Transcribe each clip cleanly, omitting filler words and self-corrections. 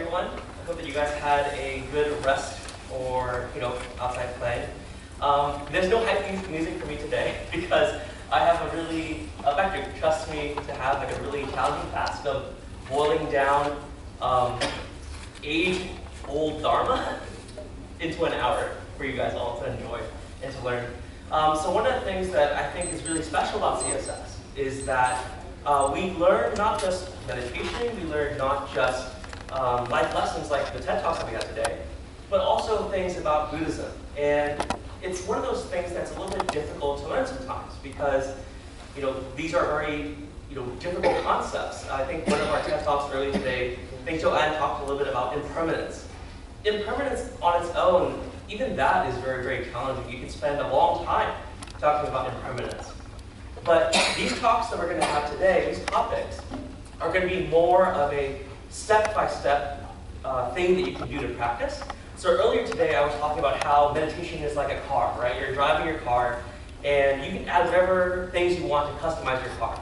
everyone. I hope that you guys had a good rest or, outside playing. There's no hype music for me today because I have a really, Patrick trusts me to have like a really challenging task of boiling down age-old Dharma into an hour for you guys all to enjoy and to learn. So one of the things that I think is really special about CSS is that we learn not just meditation, we learn not just life lessons like the TED Talks that we had today, but also things about Buddhism. And it's one of those things that's a little bit difficult to learn sometimes because, these are very, difficult concepts. I think one of our TED Talks earlier today, I think Joanne talked a little bit about impermanence. Impermanence on its own, even that is very, very challenging. You can spend a long time talking about impermanence. But these talks that we're going to have today, these topics, are going to be more of a step-by-step thing that you can do to practice. So earlier today, I was talking about how meditation is like a car, right? You're driving your car, and you can add whatever things you want to customize your car.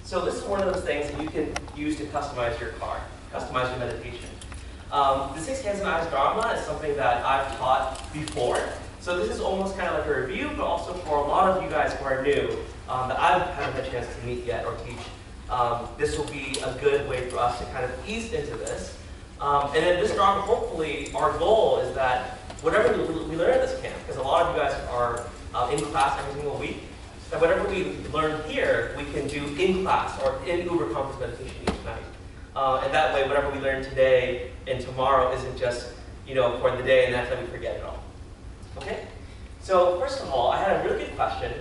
So this is one of those things that you can use to customize your car, customize your meditation. The 6 Hands Eyes Dharma is something that I've taught before. So this is almost kind of like a review, but also for a lot of you guys who are new, that I haven't had a chance to meet yet or teach. This will be a good way for us to kind of ease into this. And then this Dharma, hopefully, our goal is that whatever we learn at this camp, because a lot of you guys are in class every single week, that whatever we learn here, we can do in class or in Uber Conference meditation each night. And that way, whatever we learn today and tomorrow isn't just, for the day and that's how we forget it all. Okay? So first of all, I had a really good question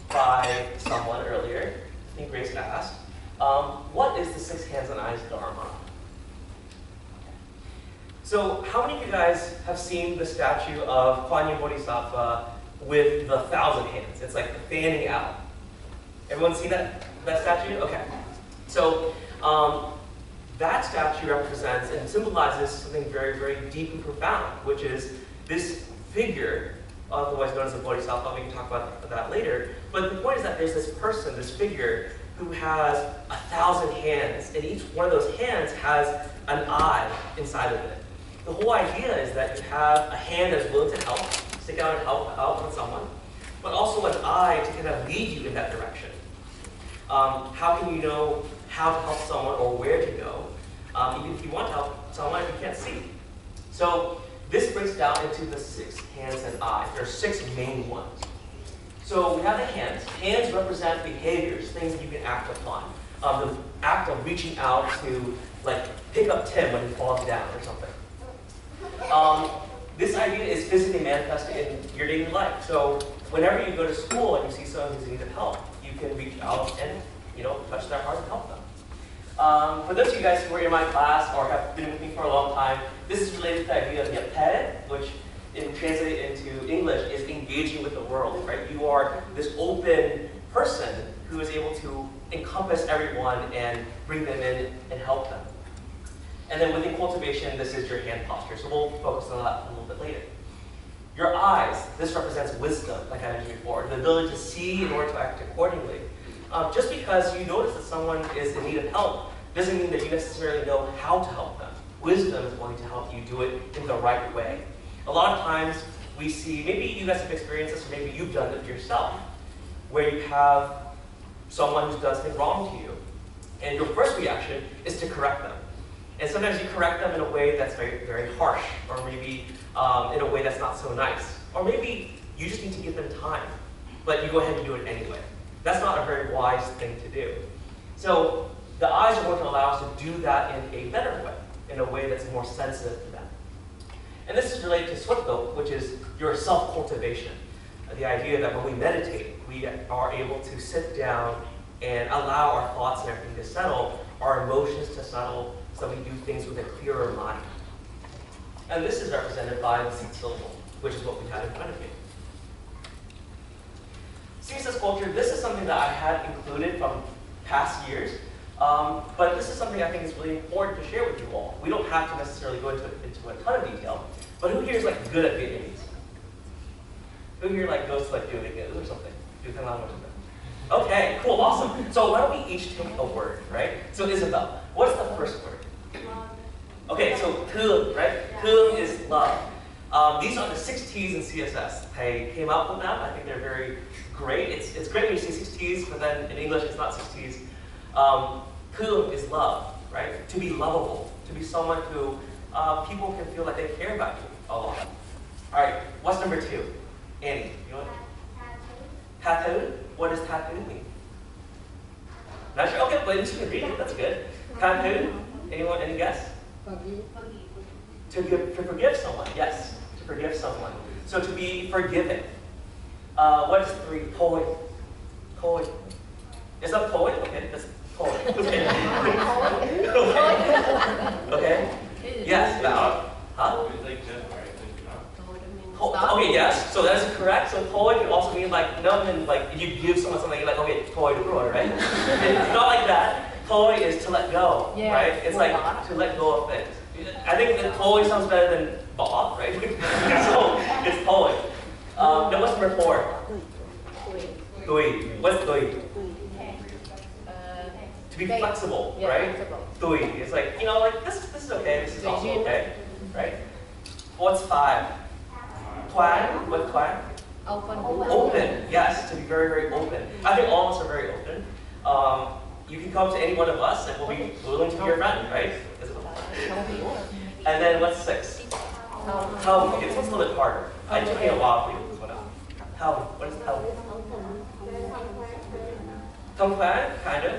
by someone earlier. I think Grace asked, what is the 6 Hands and Eyes Dharma? So how many of you guys have seen the statue of Kuan Yin Bodhisattva with the 1,000 hands? It's like the fanning out. Everyone seen that statue? Okay. So that statue represents and symbolizes something very, very deep and profound, which is this figure, otherwise known as a bodhisattva. We can talk about that later. But the point is that there's this person, this figure, who has 1,000 hands, and each one of those hands has an eye inside of it. The whole idea is that you have a hand that's willing to help, stick out and help out with someone, but also an eye to kind of lead you in that direction. How can you know how to help someone or where to go, even if you want to help someone if you can't see? So this breaks down into the 6 hands and eyes. There are 6 main ones. So we have the hands. Hands represent behaviors, things that you can act upon. The act of reaching out to, like, pick up Tim when he falls down or something. This idea is physically manifested in your daily life. So whenever you go to school and you see someone who's in need of help, you can reach out and touch their heart and help them. For those of you guys who are in my class or have been with me for a long time, this is related to the idea of yaped, which translated into English is engaging with the world, right? You are this open person who is able to encompass everyone and bring them in and help them. And then within cultivation, this is your hand posture. So we'll focus on that a little bit later. Your eyes, this represents wisdom, like I mentioned before, the ability to see in order to act accordingly. Just because you notice that someone is in need of help doesn't mean that you necessarily know how to help them. Wisdom is going to help you do it in the right way. A lot of times we see, maybe you guys have experienced this, or maybe you've done it yourself, where you have someone who does something wrong to you, and your first reaction is to correct them. And sometimes you correct them in a way that's very, very harsh, or maybe in a way that's not so nice. Or maybe you just need to give them time, but you go ahead and do it anyway. That's not a very wise thing to do. So the eyes are going to allow us to do that in a better way, in a way that's more sensitive to them. And this is related to Switho, which is your self-cultivation. The idea that when we meditate, we are able to sit down and allow our thoughts and everything to settle, our emotions to settle, so we do things with a clearer mind. And this is represented by the seed syllable, which is what we had in front of you. CSS culture, this is something that I had included from past years, but this is something I think is really important to share with you all. We don't have to necessarily go into a ton of detail, but who here is like good at Vietnamese? Who here like goes to like Duolingo or something? Okay, cool, awesome. So why don't we each take a word, right? So Isabel, what's the first word? Okay, so thương, right? Thương is love. These are the 6 T's in CSS. I came up with them. I think they're very great. It's great when you see 6 T's, but then in English it's not 6 T's. Thương is love, right? To be lovable, to be someone who people can feel like they care about you a lot. All right, what's number 2? Annie, you want? Tattoo. What does tattoo mean? Not sure. Okay, but you can read it. That's good. Tattoo. Anyone? Any guess? To forgive someone. Yes, to forgive someone. So to be forgiven. What is 3? Poet. Poet. Is that poet? Okay, that's poet. Okay. Okay. Yes. Huh? Okay, yes. So that is correct. So poet can also mean like if you give someone something, you're like, okay, poet, right? It's not like that. Poet is to let go, right? It's like to let go of things. I think that poet sounds better than Bob, right? So it's poet. Then what's number 4? Tui. What's tui? To be flexible, right? Tui. It's like, like this is okay, this is also okay, right? What's 5? Thoáng. What's thoáng? Open. Yes, to be very, very open. I think all of us are very open. You can come to any one of us and we'll be willing to be your friend, right? And then what's 6? How? Okay, this one's a little bit harder. It took me a while to figure this one out. How? What is how? Thông thoáng, kind of.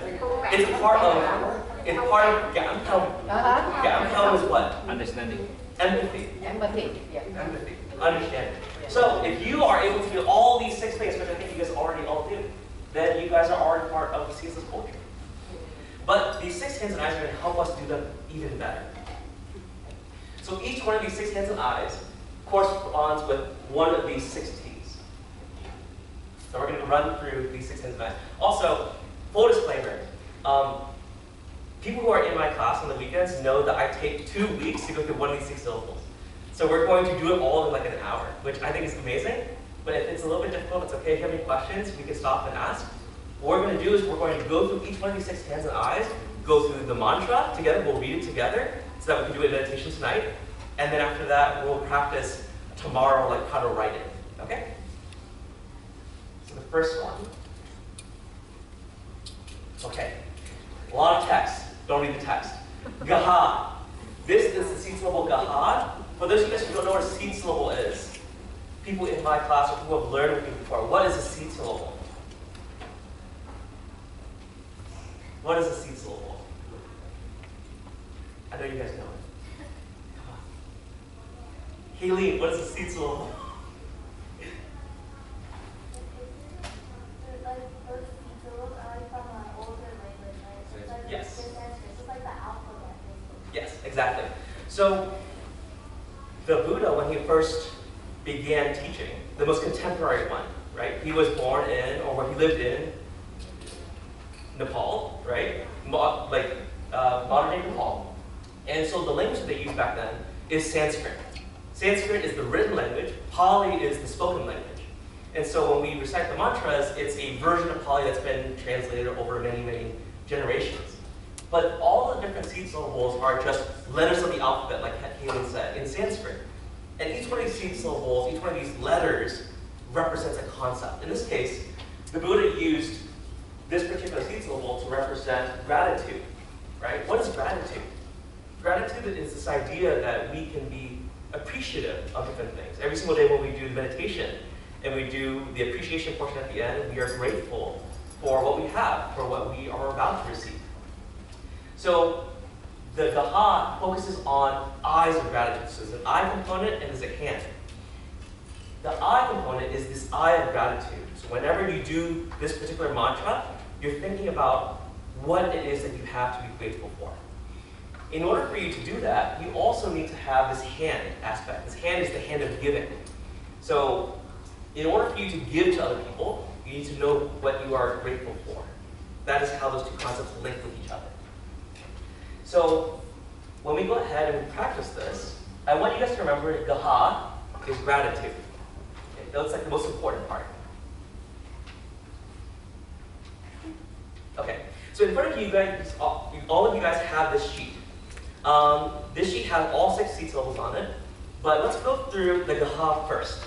It's part of cảm thông. Cảm thông is what? Understanding. Empathy. Empathy. Yeah. Empathy. Understanding. So if you are able to do all these 6 things, which I think you guys already all do, then you guys are already part of the CSS culture. But these 6 hands and eyes are going to help us do them even better. So each one of these 6 hands and eyes corresponds with one of these 6 T's. So we're going to run through these 6 hands and eyes. Also, full disclaimer, people who are in my class on the weekends know that I take 2 weeks to go through one of these 6 syllables. So we're going to do it all in like an hour, which I think is amazing. But if it's a little bit difficult, it's okay. If you have any questions, we can stop and ask. What we're going to do is we're going to go through each one of these 6 hands and eyes, go through the mantra together, we'll read it together, so that we can do a meditation tonight. And then after that, we'll practice tomorrow, like how to write it. Okay? So the first one. Okay. A lot of text. Don't read the text. Gaha. This is the seed syllable gaha. For those of you guys who don't know what a seed syllable is, people in my class or people who have learned with me before, what is a seed syllable? What is a seed syllable? I know you guys know it. Come on. Haylene, what is a seed syllable? Yes. Yes, exactly. So the Buddha, when he first began teaching, the most contemporary one, right? He was born in, or where he lived in, Nepal, right? Modern day Nepal. And so the language that they used back then is Sanskrit. Sanskrit is the written language, Pali is the spoken language. And so when we recite the mantras, it's a version of Pali that's been translated over many, many generations. But all the different seed syllables are just letters of the alphabet, like Helen said, in Sanskrit. And each one of these seed syllables, each one of these letters represents a concept. In this case, the Buddha used this particular seed syllable to represent gratitude, right? What is gratitude? Gratitude is this idea that we can be appreciative of different things. Every single day when we do the meditation and we do the appreciation portion at the end, we are grateful for what we have, for what we are about to receive. So the gaha focuses on eyes of gratitude. So there's an eye component and there's a hand. The eye component is this eye of gratitude. So whenever you do this particular mantra, you're thinking about what it is that you have to be grateful for. In order for you to do that, you also need to have this hand aspect. This hand is the hand of giving. So in order for you to give to other people, you need to know what you are grateful for. That is how those two concepts link with each other. So when we go ahead and we practice this, I want you guys to remember gaha is gratitude. Okay, that's like the most important part. Okay, so in front of you guys, all of you guys have this sheet. This sheet has all 6 seed syllables on it, but let's go through the gaha first.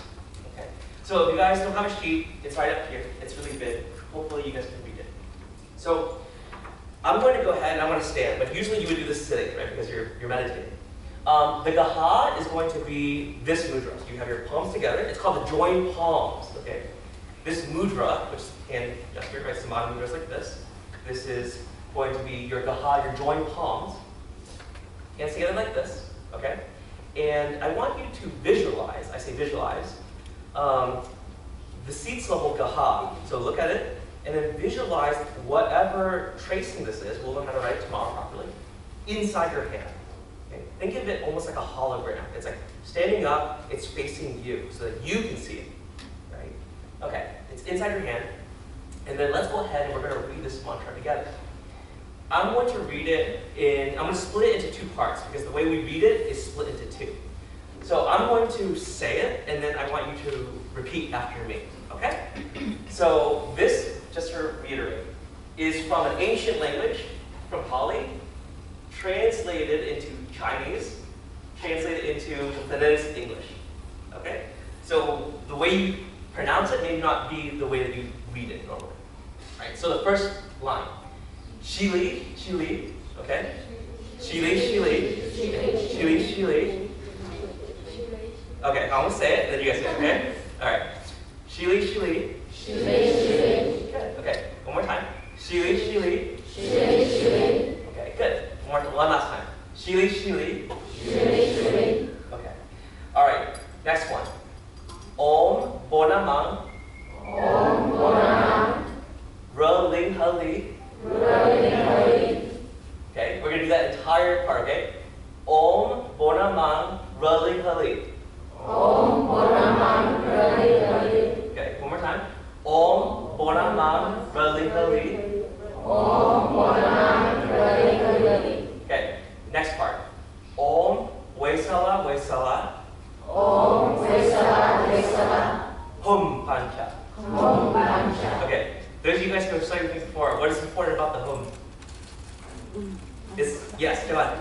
Okay. So if you guys don't have a sheet, it's right up here. It's really big. Hopefully you guys can read it. So I'm going to go ahead and I'm going to stand, but usually you would do this sitting, right? Because you're meditating. The gaha is going to be this mudra. So you have your palms together. It's called the joined palms. Okay. This mudra, which is hand gesture, right? Samadhi mudra is like this. This is going to be your gaha, your joined palms. Hands together like this. Okay. And I want you to visualize. I say visualize. The seed syllable gaha. So look at it. And then visualize whatever tracing this is, we'll learn how to write it tomorrow properly, inside your hand. Okay? Think of it almost like a hologram. It's like standing up, it's facing you, so that you can see it. Right? Okay, it's inside your hand. And then let's go ahead and we're going to read this mantra together. I'm going to read it I'm going to split it into 2 parts, because the way we read it is split into 2. So I'm going to say it, and then I want you to repeat after me. Okay? So this, just to reiterate, is from an ancient language, from Pali, translated into Chinese, translated into phonetic English. Okay? So the way you pronounce it may not be the way that you read it normally. Right? So the first line, Shili, Shili, okay? Shili, Shili, Shili, Shili. Okay, I'm going to say it, then you guys say it, okay? Alright. Shili, Shili. Shili, Shili. Good. Okay, one more time. Shili, Shili. Shili, Shili. Okay, good. One last time. Shili, Shili. Shili, Shili. Okay. Alright, next one. Om Bonamang. Om Bonamang. Ling Hali. Ling Hali. Okay, we're going to do that entire part, okay? Om Bonamang Ling Hali. Om Bonamang Ling Hali. Okay, one more time. Om Bonamang Ling Hali. Om Bonamang Ling Hali. Okay, next part. Om Waisala Waisala. Om Waisala Waisala. Hum Pancha. Hum Pancha. Okay, those of you guys who have studied things before, what is important about the hum? Yes, go on.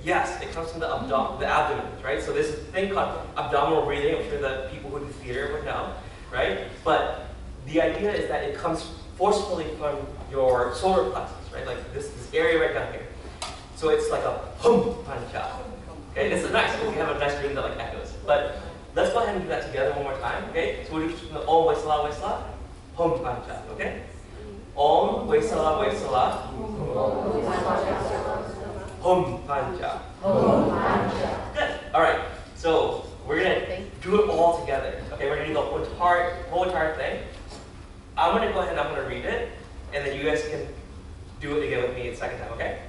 Yes, it comes from the abdomen, right? So this thing called abdominal breathing, I'm sure that people who do theater would know, right? But the idea is that it comes forcefully from your solar plexus, right? Like this area right down here. So it's like a hum pancha. Okay, it's nice, we have a nice breathing that like echoes. But let's go ahead and do that together one more time, okay? So we'll do from the Om Waisala Waisala, hum pancha, okay? Om Waisala Waisala, hum pancha. Hum pancha. Good. All right. So we're gonna do it all together. Okay. We're gonna do the whole entire thing. I'm gonna go ahead and I'm gonna read it, and then you guys can do it again with me a second time. Okay.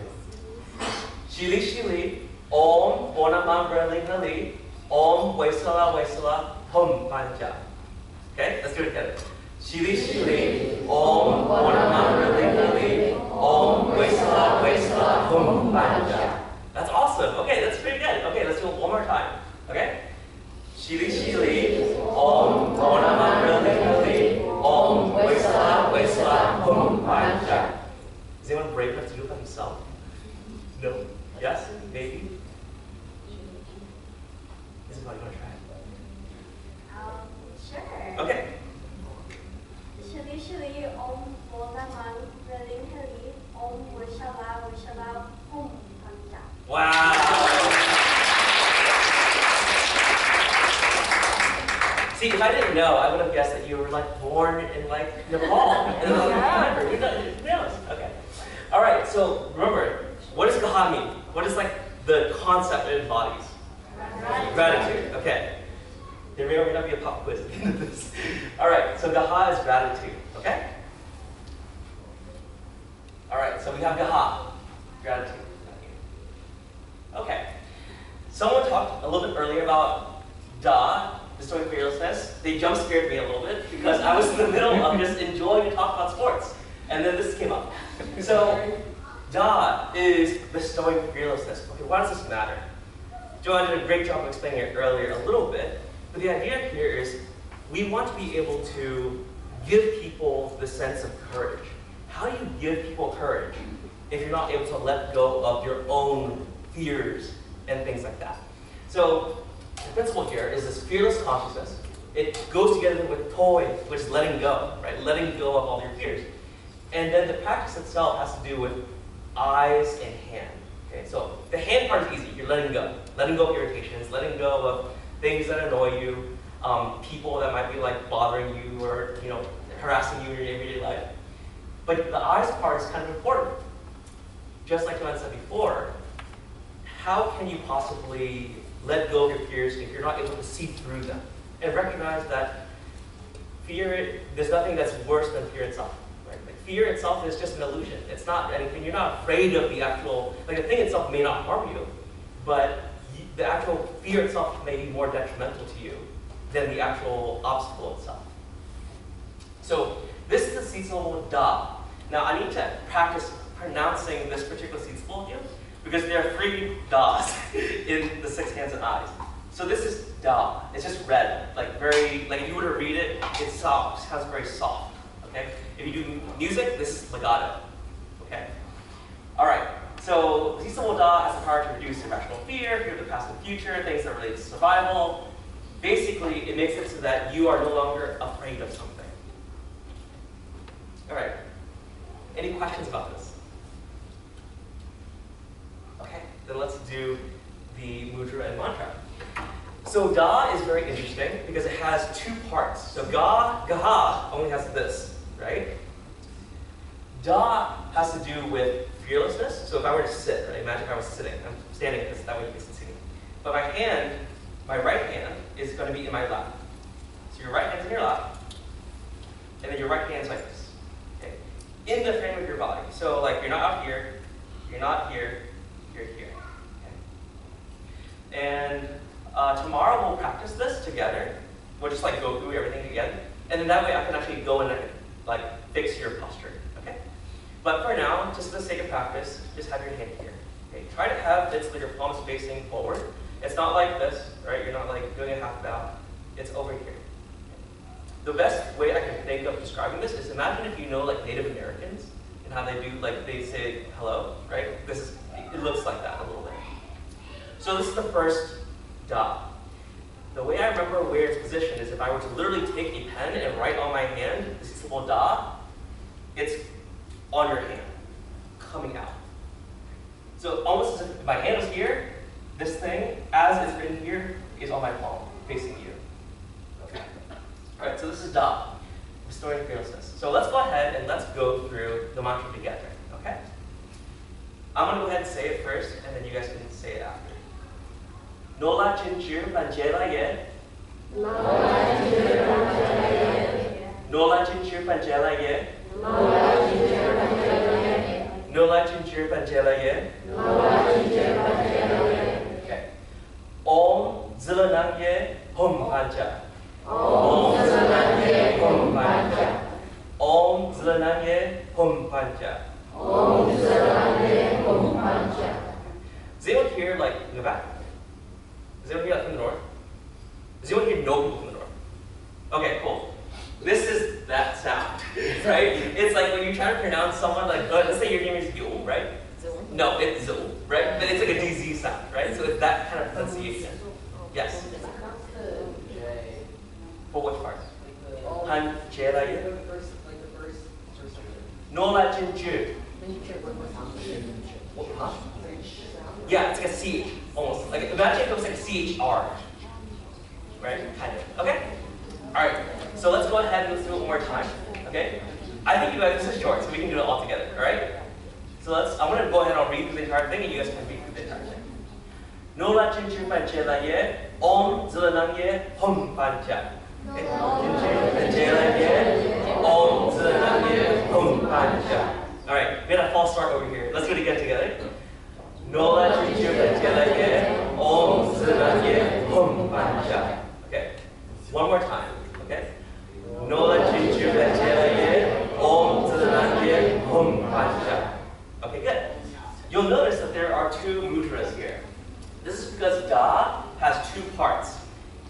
Shili Shili Om Bonamang Ling Hali Om Waisala Waisala Hum Pancha. Okay. Let's do it together. Shili Shili Om Bonamang Ling Hali Om Waisala Waisala Hum Pancha. That's awesome. Okay, that's pretty good. Okay, let's do it one more time. Okay? Shili Shili Om Bonamang Ling Hali Om Waisala Waisala Hum Pancha. Is anyone brave enough to do it by himself? No? Yes? Maybe? Is anybody going to try it? Sure. Okay. Shili Shili Om Bonamang Ling Hali Om Waisala Waisala Hum Pancha. Wow. See, if I didn't know, I would have guessed that you were like born in like Nepal. Who knows? Okay. All right. So remember, what does gaha mean? What is like the concept it embodies? Gratitude. Okay. There may or may not be a pop quiz at the end of this. All right. So gaha is gratitude. Okay. All right. So we have gaha, gratitude. Okay. Someone talked a little bit earlier about da, bestowing fearlessness. They jump scared me a little bit because I was in the middle of just enjoying to talk about sports. And then this came up. So da is bestowing fearlessness. Okay, why does this matter? Joanne did a great job of explaining it earlier a little bit. But the idea here is we want to be able to give people the sense of courage. how do you give people courage if you're not able to let go of your own fears and things like that? So the principle here is this fearless consciousness. It goes together with toy, which is letting go, right? Letting go of all your fears. And then the practice itself has to do with eyes and hand. Okay, so the hand part is easy. You're letting go of irritations, letting go of things that annoy you, people that might be like bothering you or harassing you in your everyday life. But the eyes part is kind of important. Just like Joanne said before, how can you possibly let go of your fears if you're not able to see through them and recognize that fear? There's nothing that's worse than fear itself. Fear itself is just an illusion. It's not anything. You're not afraid of the actual, the thing itself may not harm you, but the actual fear itself may be more detrimental to you than the actual obstacle itself. So this is the seed syllable da. Now I need to practice pronouncing this particular seed syllable here because there are 3 das in the 6 hands and eyes. So this is da. It's just red, if you were to read it, it sounds very soft. Okay? If you do music, this is legato. Okay? All right. So seed syllable da has the power to reduce irrational fear of the past and future, things that relate to survival. Basically, it makes it so that you are no longer afraid of something. All right. Any questions about this? Okay. Then let's do the mudra and mantra. So da is very interesting because it has 2 parts. So gaha only has this. Right? Da has to do with fearlessness. So if I were to sit, right? Imagine if I was sitting. I'm standing because that way you can see me. But my right hand is going to be in my lap. So your right hand's in your lap, and then your right hand's like this. Okay? In the frame of your body. So you're not out here, you're not here, you're here. Okay? And tomorrow we'll practice this together. We'll just go through everything again. And then that way I can actually go and fix your posture, okay? But for now, just for the sake of practice, just have your hand here. Okay? Try to have it so that your palm is facing forward. It's not like this, right? You're not doing a half bow. It's over here. Okay? The best way I can think of describing this is imagine if you know Native Americans and how they do, they say hello, right? It looks like that a little bit. So this is the first da. The way I remember where it's positioned is if I were to literally take a pen and write on my hand, this is syllable da, it's on your hand, coming out. So almost as if my hand was here, this thing, as it's written here, is on my palm, facing you. Okay. All right, so this is da, restoring fearlessness. So let's go ahead and let's go through the mantra together, okay? I'm going to go ahead and say it first, and then you guys can say it after. Nola Chinchir Panjela Ye. Nola Chinchir Panjela Ye. Nola Chinchir Panjela Ye. Nola Chinchir Panjela Ye. Okay. Om Zilanang Ye Hum Pancha. Om Zilanang Ye Hum Pancha. Om Zilanang Ye Hum Pancha. Om Zilanang Ye Hum Pancha. Does anyone hear in the back? Does anyone hear that from the north? Does anyone hear no people from the north? Okay, cool. This is that sound, right? It's when you try to pronounce someone let's say your name is Yu, right? No, it's Zul, right? But it's a DZ sound, right? So it's that kind of pronunciation. Yes? For which part? Han Jelaye? Nola Jinju. Huh? Yeah, it's like a CH, almost. Imagine if it was a CHR. Right? Kind of. Okay? Alright, so let's go ahead and let's do it one more time. Okay? I think you guys, this is short, so we can do it all together. Alright? So I'm going to go ahead and read through the entire thing, and you guys can read through the entire thing. Nola Chinchu Panchela Ye, Om Zilanang Ye, Hum Pancha. Chinchu Panchela Ye, Om Zilanang Ye, Hum Pancha. Alright, we had a false start over here. Let's do it again together. Nola Chinchu Panchela Ye, Om Zilanang Ye, Hum Pancha. Okay, one more time. Okay? Nola Chinchu Panchela Ye, Om Zilanang Ye, Hum Pancha. Okay, good. You'll notice that there are 2 mudras here. This is because Da has 2 parts.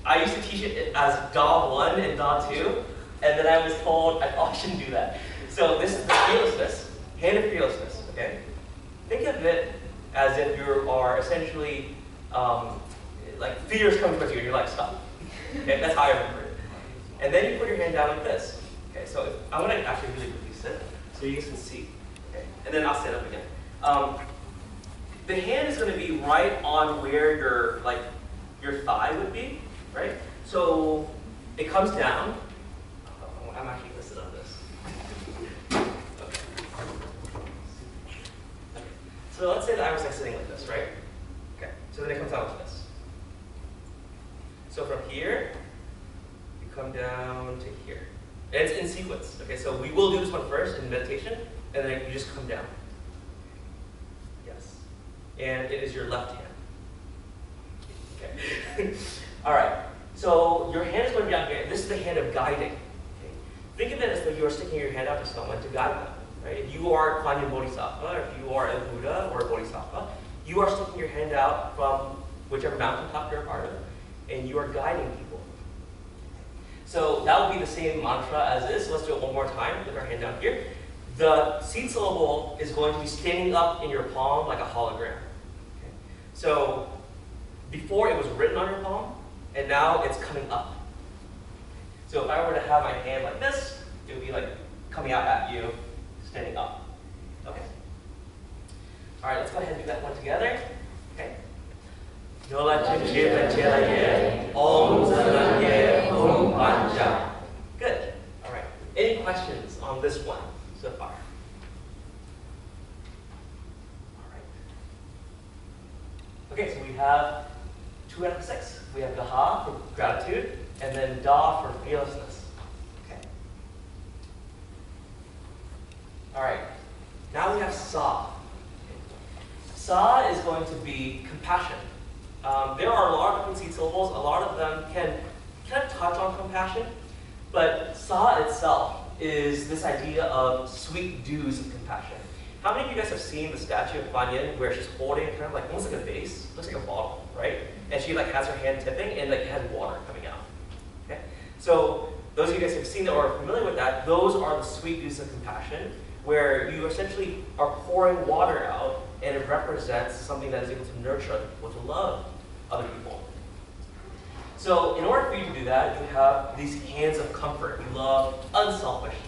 I used to teach it as Da 1 and Da 2, and then I was told I shouldn't do that. So this is the fearlessness, hand of fearlessness, okay? Think of it as if you are essentially, like fear is coming towards you and you're like, stop. Okay, that's how I remember it. And then you put your hand down like this. Okay, so I'm gonna actually really quickly sit so you guys can see. Okay, and then I'll stand up again. The hand is gonna be right on where your thigh would be, right? So it comes down. I'm actually gonna sit on this. Okay. So let's say that I was like sitting like this, right? Okay. So then it comes out like this. So from here, you come down to here. And it's in sequence. Okay, so we will do this one first in meditation, and then you just come down. Yes. And it is your left hand. Okay. All right. So your hand is going down here. This is the hand of guiding. Okay. Think of it as though you are sticking your hand out to someone to guide them. Right? If you are Kuan Yin Bodhisattva, or if you are a Buddha or a Bodhisattva, you are sticking your hand out from whichever mountaintop you're a part of, and you are guiding people. So that would be the same mantra as this. Let's do it one more time with our hand down here. The seed syllable is going to be standing up in your palm like a hologram. Okay. So before it was written on your palm, and now it's coming up. So if I were to have my hand like this, it would be like coming out at you, standing up. Okay. All right, let's go ahead and do that one together. Okay. Good. All right. Any questions on this one so far? All right. Okay, so we have 2 out of 6. We have Daha for gratitude, and then Da for fearlessness. Okay. All right. Now we have Sa. Sa is going to be compassion. There are a lot of different seed syllables. A lot of them can kind of touch on compassion, but Sa itself is this idea of sweet dews of compassion. How many of you guys have seen the statue of Kuan Yin where she's holding kind of like almost like a vase, looks like a bottle, right? And she like has her hand tipping and like it has water coming out. Okay, so those of you guys who have seen that or are familiar with that, those are the sweet dews of compassion, where you essentially are pouring water out, and it represents something that is able to nurture other people, to love other people. So in order for you to do that, you have these hands of comfort. You love unselfishly.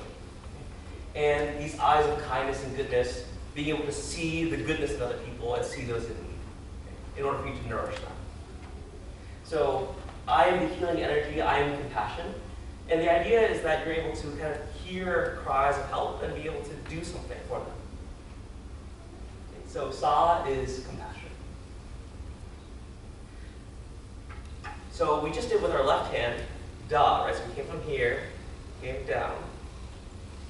And these eyes of kindness and goodness, being able to see the goodness in other people and see those in need, in order for you to nourish them. So I am the healing energy, I am compassion. And the idea is that you're able to kind of hear cries of help and be able to do something for them. So Sa is compassion. So we just did with our left hand, Da, right? So we came from here, came down.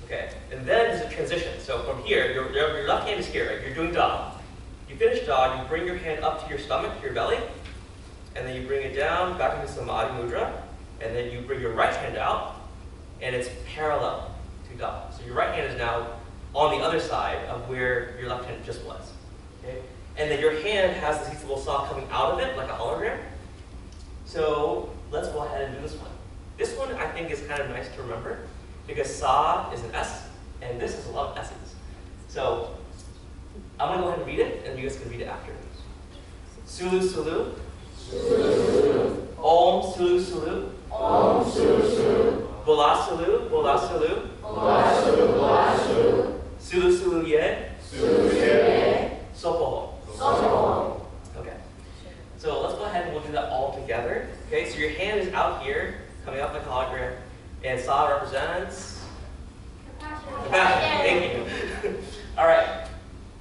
Okay, and then there's a transition. So from here, your left hand is here, right? You're doing Da. You finish Da, you bring your hand up to your stomach, to your belly, and then you bring it down, back into Samadhi Mudra, and then you bring your right hand out, and it's parallel to Da. So your right hand is now on the other side of where your left hand just was. Okay? And then your hand has this little Sa coming out of it, like a hologram. So let's go ahead and do this one. This one I think is kind of nice to remember, because Sa is an S, and this is a lot of S's. So I'm going to go ahead and read it, and you guys can read it after. Sulu Sulu. Om Sulu Sulu. Om Sulu Sulu. Bola Sulu. Bola Sulu. Bola Sulu. Bola Sulu. Sulu Sulu Ye. Sulu Ye. Sopoho. Sopoho. Okay. So let's go ahead and we'll do that all together. Okay, so your hand is out here, coming up like a hologram. And Sa represents compassion. Thank you. All right.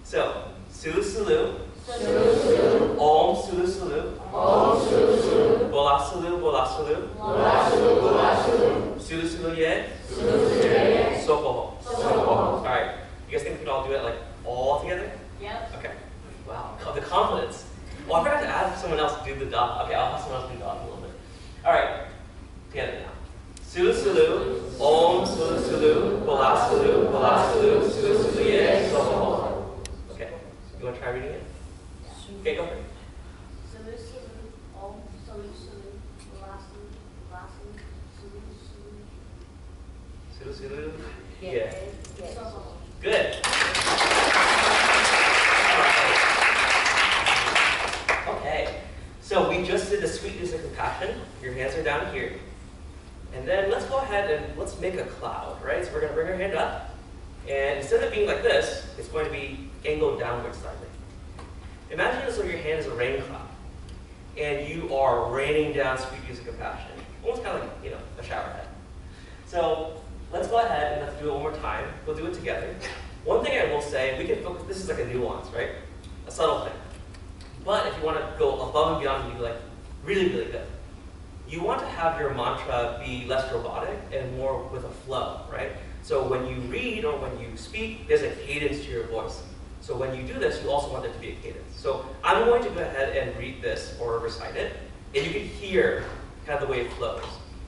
So Sulu Sulu. Sulu Sulu. Om Sulu Sulu. Om Sulu Sulu. Bola Sulu. Bola Sulu. Bola Sulu. Bola Sulu. Sulu Sulu Ye. Sulu Sulu Ye. Sopoho. Sopoho. All right. You guys think we can all do it like all together? Yep. Okay. Wow. The confidence. Oh, I forgot to ask someone else to do the Da. Okay, I'll have someone else do Da in a little bit. All right. Together now. Sulu Sulu, Om Sulu Sulu, Bola Sulu, Bola Sulu, Sulu Sulu Ye, Sopoho. Okay, you want to try reading it? Okay, go for it. Sulu Sulu, Om Sulu Sulu, Bola Sulu, Bola Sulu, Sulu Sulu. Sulu Sulu, yeah. compassion. Your hands are down here. And then let's go ahead and let's make a cloud, right? So we're going to bring our hand up. And instead of being like this, it's going to be angled downwards slightly. Imagine as though your hand is a rain cloud. And you are raining down sweet dews of compassion. Almost kind of like, you know, a shower head. So let's go ahead and let's do it one more time. We'll do it together. One thing I will say, we can focus, this is like a nuance, right? A subtle thing. But if you want to go above and beyond and be like really, really good, you want to have your mantra be less robotic and more with a flow, right? So when you read or when you speak, there's a cadence to your voice. So when you do this, you also want there to be a cadence. So I'm going to go ahead and read this or recite it, and you can hear kind of the way it flows.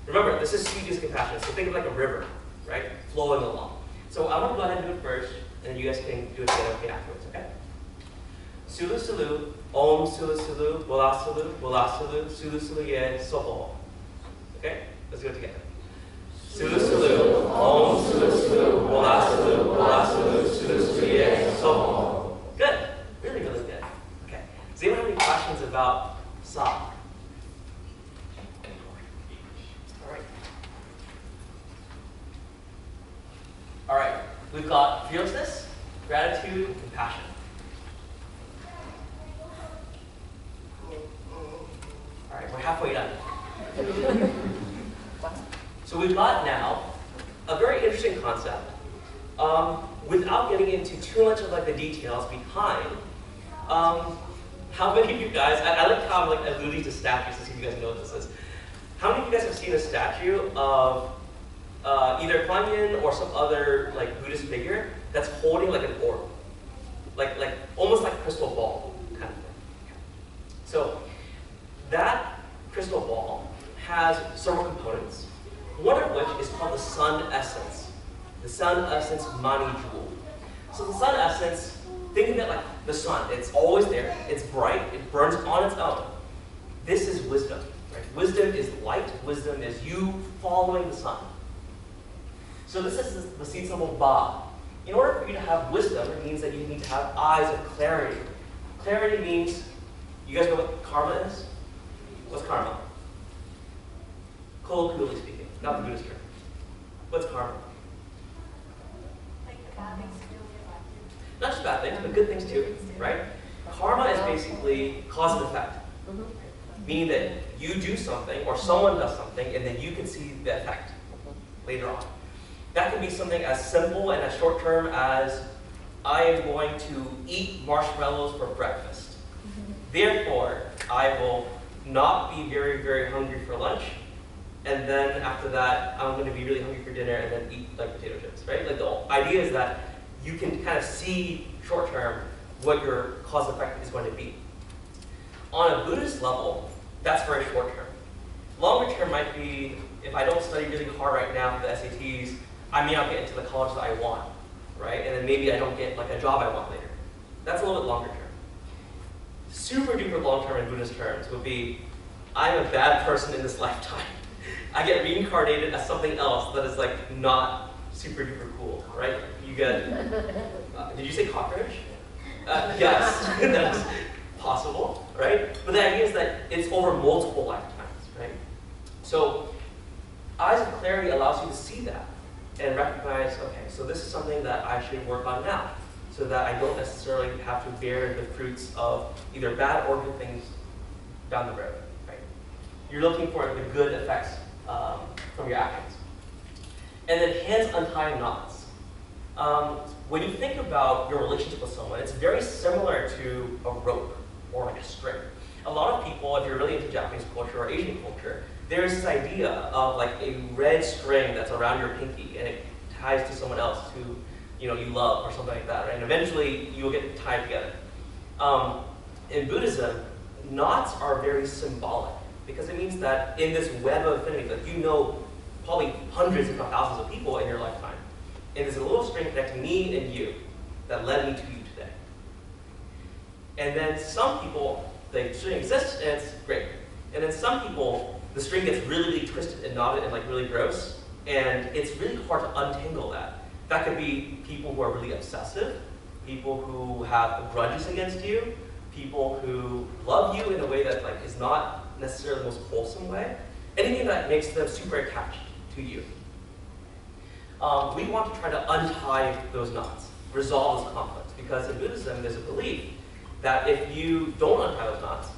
Remember, this is sweet dews of compassion, so think of like a river, right? Flowing along. So I'm going to go ahead and do it first, and then you guys can do it together with me afterwards, okay? Sulu Sulu, Om Sulu Sulu, Bola Sulu, Bola Sulu, Sulu Sulu Ye, Soho. Okay? Let's do it together. Sulu Sulu, Om Sulu Sulu, Bola Sulu, Bola Sulu, Sulu Sulu Ye, Soho. Good. Really, really good. Okay. Does anyone have any questions about Sa? All right. All right. We've got fearlessness, gratitude, and compassion. All right, we're halfway done. So we've got now a very interesting concept. Without getting into too much of like the details behind, how many of you guys, I like how I'm like alluding to statues to see if you guys know what this is. How many of you guys have seen a statue of either Kuan Yin or some other like Buddhist figure that's holding like an orb? Like almost like a crystal ball kind of thing. So that crystal ball has several components, one of which is called the sun essence. The sun essence mani jewel. So the sun essence, think of it like the sun. It's always there, it's bright, it burns on its own. This is wisdom. Right? Wisdom is light, wisdom is you following the sun. So this is the seed symbol Ba. In order for you to have wisdom, it means that you need to have eyes of clarity. Clarity means, you guys know what karma is? What's karma? Colloquially speaking, not the Buddhist term. What's karma? Like the bad things to do with life. Not just bad things, but good things too, right? Karma is basically cause and effect. Meaning that you do something, or someone does something, and then you can see the effect later on. That can be something as simple and as short term as, I am going to eat marshmallows for breakfast. Therefore, I will not be very, very hungry for lunch, and then after that, I'm going to be really hungry for dinner and then eat like potato chips, right? Like the idea is that you can kind of see short term what your cause effect is going to be. On a Buddhist level, that's very short term. Longer term might be, if I don't study really hard right now for the SATs, I may not get into the college that I want, right? And then maybe I don't get like a job I want later. That's a little bit longer term. Super duper long term in Buddhist terms would be, I'm a bad person in this lifetime. I get reincarnated as something else that is like not super duper cool, right? You get, did you say cockroach? Yes, that's possible, right? But the idea is that it's over multiple lifetimes, right? So eyes of clarity allows you to see that and recognize, okay, so this is something that I should work on now, so that I don't necessarily have to bear the fruits of either bad or good things down the road, right? You're looking for the good effects from your actions. And then hands untie knots. When you think about your relationship with someone, it's very similar to a rope or like a string. A lot of people, if you're really into Japanese culture or Asian culture, there's this idea of like a red string that's around your pinky and it ties to someone else who you love or something like that, right? And eventually you'll get tied together. In Buddhism, knots are very symbolic because it means that in this web of infinity, like you know probably hundreds if not thousands of people in your lifetime. And there's a little string connecting me and you that led me to you today. And then some people, the string exists and it's great. And then some people, the string gets really, really twisted and knotted and like really gross, and it's really hard to untangle that. That could be people who are really obsessive, people who have grudges against you, people who love you in a way that like is not necessarily the most wholesome way. Anything that makes them super attached to you. We want to try to untie those knots, resolve those conflicts, because in Buddhism there's a belief that if you don't untie those knots,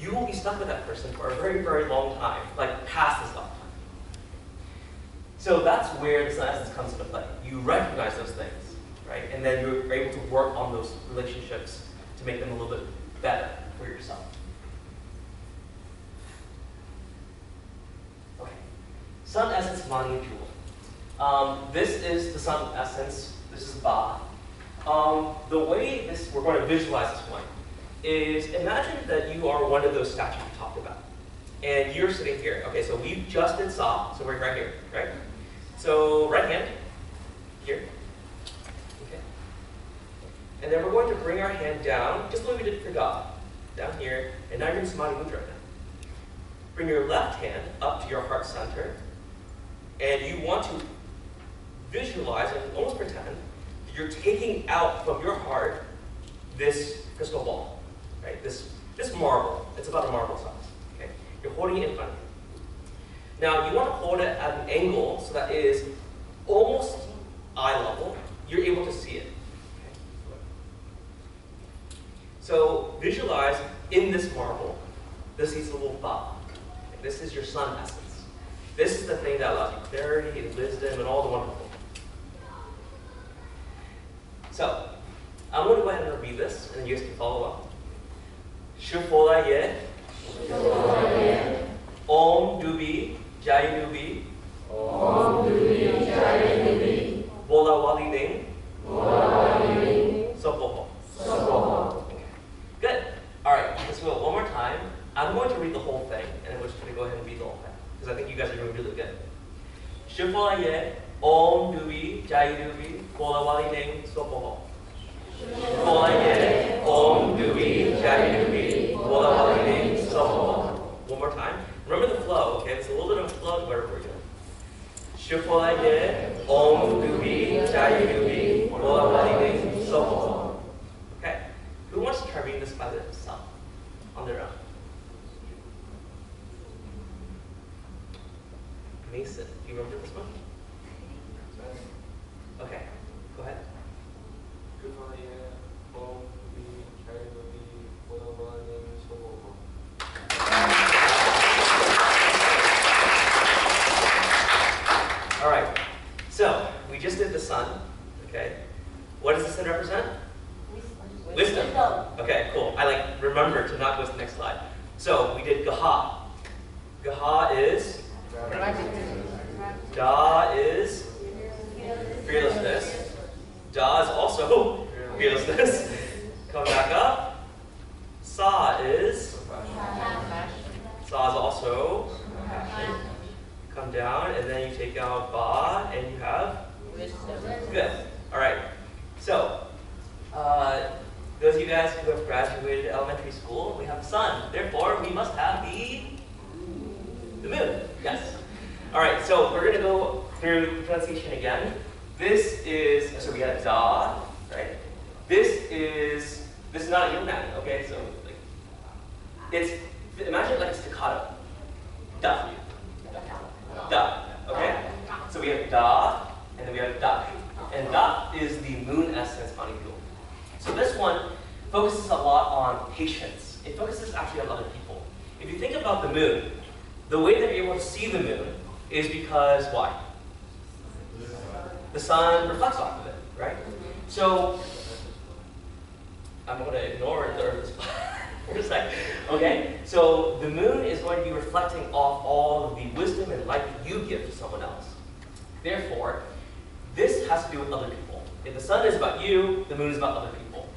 you will be stuck with that person for a very, very long time, like past this lifetime. So that's where the Sun Essence comes into play. You recognize those things, right? And then you're able to work on those relationships to make them a little bit better for yourself. Okay. Sun Essence Mani Jewel. This is the Sun Essence. This is Ba. The way we're going to visualize this one is imagine that you are one of those statues we talked about. And you're sitting here. Okay, so we just did Sa, so we're right here, right? So right hand, here. Okay. And then we're going to bring our hand down, just the way we did for God. Down here, and now you're in Samadhi Mudra now. Bring your left hand up to your heart center, and you want to visualize and almost pretend that you're taking out from your heart this crystal ball, right? This marble. It's about a marble size. Okay? You're holding it in front of you. Now you want to hold it at an angle so that it is almost eye level. You're able to see it. Okay? So visualize in this marble, this is the little Ba. This is your Sun Essence. This is the thing that allows you clarity and wisdom and all the wonderful. So, I'm going to go ahead and read this, and then you guys can follow up. Shufola ye, Om Dubi, Jai Dubi, Bola Wali Ning, Sopoho. Okay. Good. All right, let's do it one more time. I'm going to read the whole thing, and then we're just going to go ahead and read the whole thing, because I think you guys are doing really good. Shufola ye, Om Dubi, Jai Dubi, Bola Wali Ning, Sopoho. Shufola ye, Om Dubi, Jai Dubi, Bola Wali Ning, Sopoho. One more time. Remember the flow, okay? It's a little bit of a flow to whatever we're doing. Shufola ye, Om Dubi, Jai Dubi, Bola Wali Ning, Sopoho. Okay. Who wants to try reading this by themselves, on their own? Mason, do you remember this one? Okay, go ahead. All right, so we just did the sun, okay? What does the sun represent? Wisdom. Okay, cool. I remember to not go to the next slide. So we did Gaha. Gaha is? Da is fearlessness. Da is also fearlessness. Come back up. Sa is? Sa is also passion. Come down, and then you take out Ba, and you have? Wisdom. Good. All right. So, those of you guys who have graduated elementary school, we have the sun. Therefore, we must have the moon. Yes. All right. So we're going to go through the pronunciation again. This is, so we got Da, right? This is not a Yunan, okay? So imagine like a staccato. Da. Da, okay? So we have Da, and then we have Da. And Da is the moon essence Mani Jewel. So this one focuses a lot on patience. It focuses actually on other people. If you think about the moon, the way that you're able to see the moon is because why? The sun reflects off of it, right? So I'm going to ignore the Earth for a second. Okay? So the moon is going to be reflecting off all of the wisdom and light that you give to someone else. Therefore, this has to do with other people. If the sun is about you, the moon is about other people.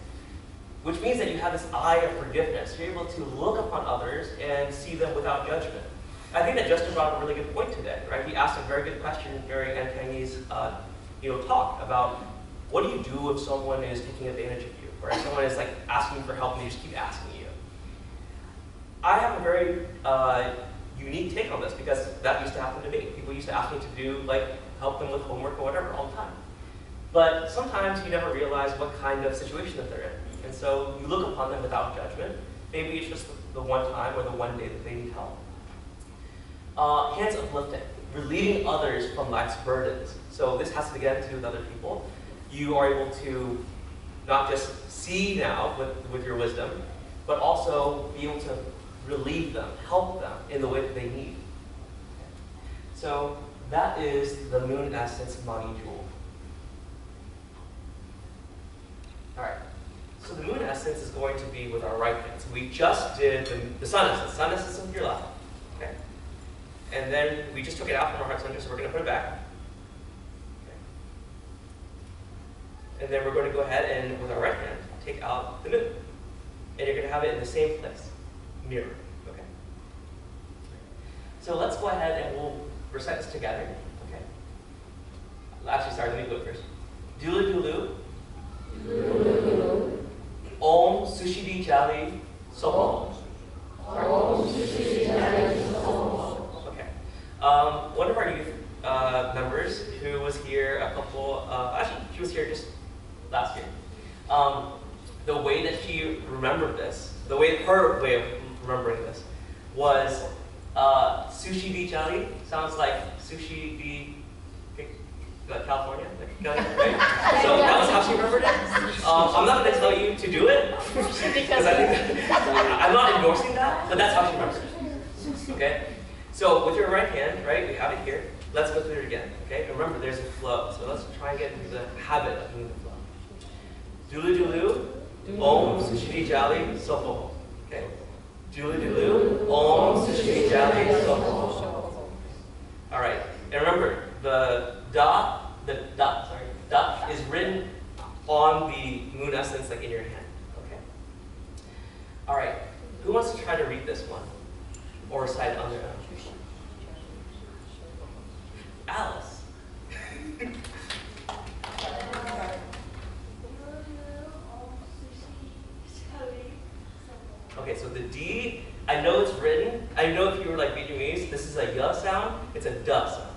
Which means that you have this eye of forgiveness. You're able to look upon others and see them without judgment. I think that Justin brought up a really good point today, right? He asked a very good question during Chinese talk about what do you do if someone is taking advantage of you, or if someone is asking for help and they just keep asking you. I have a very unique take on this because that used to happen to me. People used to ask me to do help them with homework or whatever all the time. But sometimes you never realize what kind of situation that they're in. And so you look upon them without judgment, Maybe it's just the one time or the one day that they need help. Hands uplifting, relieving others from life's burdens. So this has to again to do with other people. You are able to not just see now with your wisdom, but also be able to relieve them, help them in the way that they need. So that is the moon essence money jewel. All right. So the moon essence is going to be with our right hand. So we just did the sun essence. Sun essence with your left. Okay. And then we just took it out from our heart center, so we're going to put it back. Okay. And then we're going to go ahead and, with our right hand, take out the moon. And you're going to have it in the same place, mirror. Okay. So let's go ahead and we'll recite this together. Okay. Actually, sorry, let me do it first. Dulu dulu. Om sushidi jali sohom. Om sushidi jali sohom. Okay. One of our youth members who was here actually she was here just last year. The way that she remembered this, her way of remembering this was sushi di jali. Sounds like sushi di California, right? So that was how she remembered it. I'm not going to tell you to do it because I think I'm not endorsing that, but that's how she remembered it. Okay. So with your right hand, right, we have it here. Let's go through it again. Okay. And remember, there's a flow. So let's try and get into the habit of doing the flow. Dulu dulu, om sushidi jali soho. Okay. Dulu dulu, om sushidi jali soho. All right. And remember, the da is written on the moon essence, like in your hand. Okay. All right. Who wants to try to read this one or recite it on their own? Alice. Okay, so the D, I know it's written. I know if you were like Vietnamese, this is a y sound. It's a duh sound.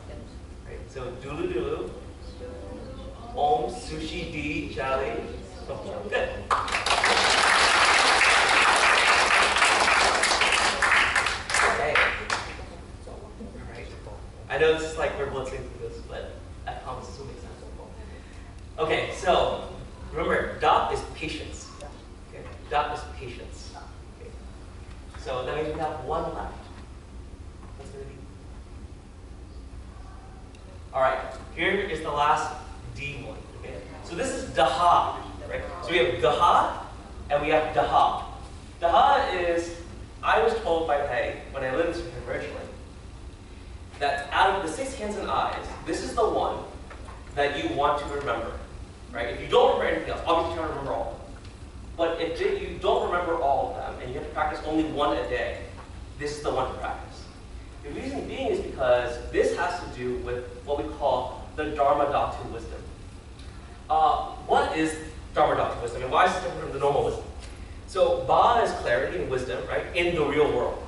Right? So dulu dulu. Om sushi di jali. Oh, good. Okay. All right. I know this is like we're blitzing through this, but I promise this will make sense. Okay, so remember, dot is patience. Okay, dot is patience. Okay. So that means we have one left. What's going to be? All right. Here is the last D one. Okay. So this is daha, right? So we have daha and we have daha. Daha is, I was told by Pei when I lived with her originally, that out of the 6 hands and eyes, this is the one that you want to remember, right? If you don't remember anything else, obviously you try to remember all of them. But if you don't remember all of them and you have to practice only one a day, this is the one to practice. The reason being is because this has to do with what we call the Dharma Dhatu wisdom. What is Dharma Dhatu wisdom and why is it different from the normal wisdom? So Ba is clarity and wisdom, right, in the real world.